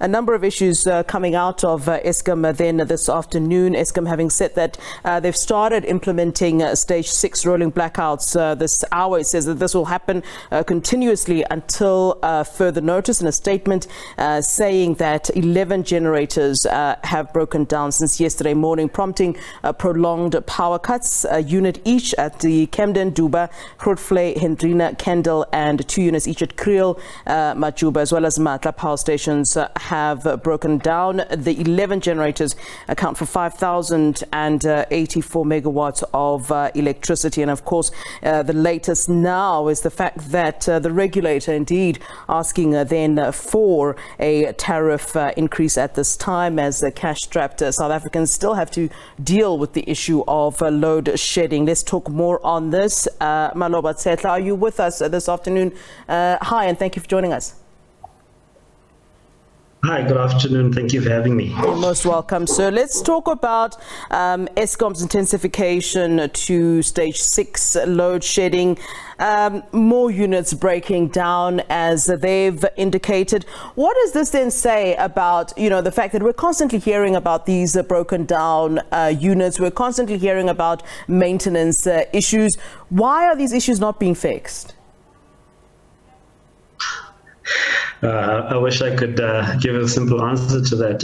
a number of issues coming out of Eskom then this afternoon. Eskom having said that they've started implementing stage 6 rolling blackouts this hour. It says that this will happen continuously until further notice, in a statement saying that 11 generators have broken down since yesterday morning, prompting prolonged power cuts. A unit each at the Camden, Duba, Grootvlei, Hendrina, Kendall, and 2 units each at Kriel, Majuba, as well as Matla power stations have broken down. The 11 generators account for 5,084 megawatts of electricity. And of course, the latest now is the fact that the regulator indeed asking then for a tariff increase at this time, as cash-strapped South Africans still have to deal with the issue of load shedding. Let's talk more on this. Maloba Tshehla, are you with us this afternoon? Hi, and thank you for joining us. Hi, good afternoon. Thank you for having me. You're most welcome. So let's talk about Eskom's intensification to stage 6 load shedding. More units breaking down, as they've indicated. What does this then say about, the fact that we're constantly hearing about these broken down units? We're constantly hearing about maintenance issues. Why are these issues not being fixed? I wish I could give a simple answer to that.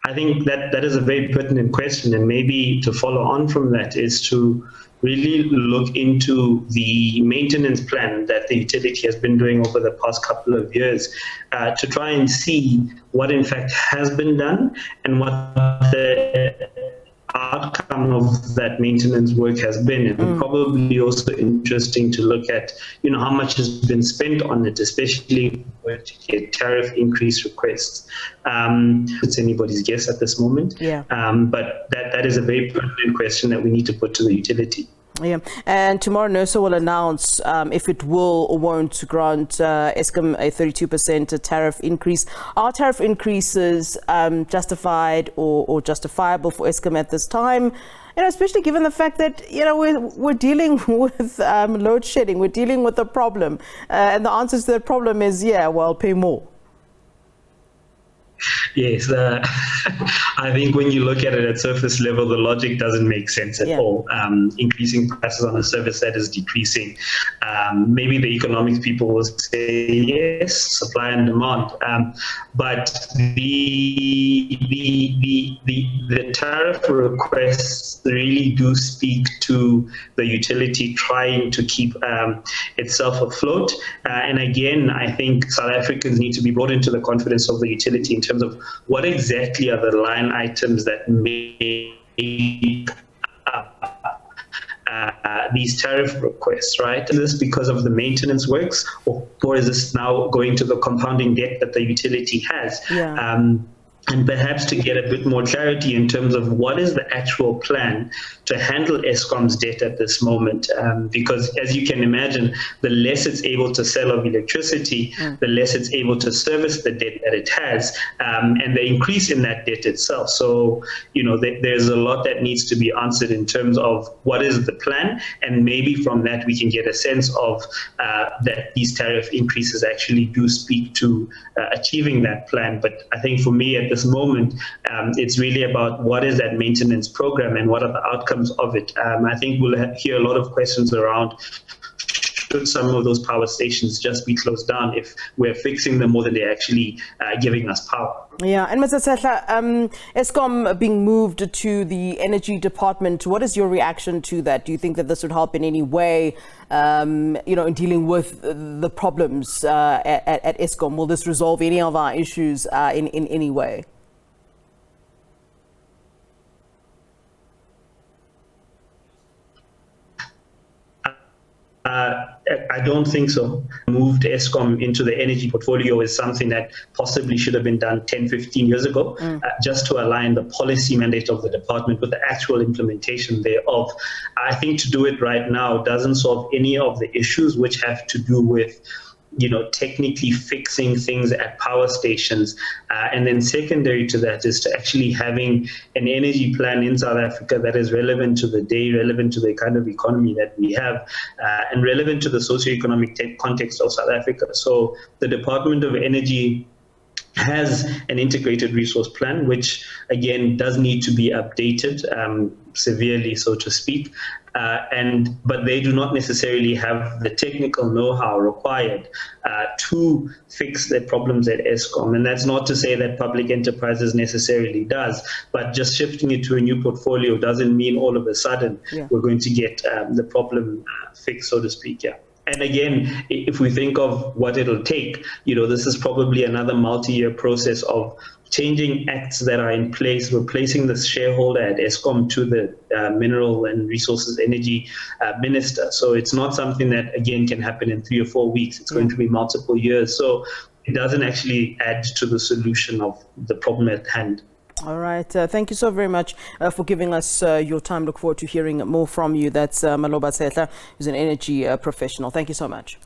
I think that is a very pertinent question, and maybe to follow on from that is to really look into the maintenance plan that the utility has been doing over the past couple of years to try and see what in fact has been done and what the outcome of that maintenance work has been, and probably also interesting to look at, how much has been spent on it, especially with tariff increase requests. It's anybody's guess at this moment, but that is a very pertinent question that we need to put to the utility. Yeah, and tomorrow Nersa will announce if it will or won't grant Eskom a 32% tariff increase. Are tariff increases justified or justifiable for Eskom at this time? Especially given the fact that we're dealing with load shedding, we're dealing with a problem, and the answer to that problem is pay more. Yes, I think when you look at it at surface level, the logic doesn't make sense at all. Increasing prices on a service that is decreasing. Maybe the economics people will say yes, supply and demand. But the tariff requests really do speak to the utility trying to keep itself afloat. And again, I think South Africans need to be brought into the confidence of the utility in terms of what exactly are the line items that make up these tariff requests, right? Is this because of the maintenance works, or is this now going to the compounding debt that the utility has? And perhaps to get a bit more clarity in terms of what is the actual plan to handle Eskom's debt at this moment. Because as you can imagine, the less it's able to sell of electricity, the less it's able to service the debt that it has, and the increase in that debt itself. So, there's a lot that needs to be answered in terms of what is the plan, and maybe from that we can get a sense of that these tariff increases actually do speak to achieving that plan. But I think for me at this moment, it's really about what is that maintenance program and what are the outcomes of it. I think we'll hear a lot of questions around should some of those power stations just be closed down if we're fixing them more than they're actually giving us power. Yeah, and Mr. Tshehla, Eskom being moved to the Energy Department, what is your reaction to that? Do you think that this would help in any way, in dealing with the problems at Eskom? Will this resolve any of our issues in any way? I don't think so. Moved Eskom into the energy portfolio is something that possibly should have been done 10, 15 years ago, just to align the policy mandate of the department with the actual implementation thereof. I think to do it right now doesn't solve any of the issues which have to do with technically fixing things at power stations. And then secondary to that is to actually having an energy plan in South Africa that is relevant to the day, relevant to the kind of economy that we have, and relevant to the socioeconomic context of South Africa. So the Department of Energy has an integrated resource plan, which again does need to be updated severely, so to speak. But they do not necessarily have the technical know-how required to fix the problems at Eskom. And that's not to say that public enterprises necessarily does, but just shifting it to a new portfolio doesn't mean all of a sudden we're going to get the problem fixed, so to speak. Yeah. And again, if we think of what it'll take, this is probably another multi-year process of changing acts that are in place, replacing the shareholder at Eskom to the Mineral and Resources Energy Minister. So it's not something that, again, can happen in 3 or 4 weeks. It's going to be multiple years. So it doesn't actually add to the solution of the problem at hand. All right. Thank you so very much for giving us your time. Look forward to hearing more from you. That's Maloba Tshehla, who's an energy professional. Thank you so much.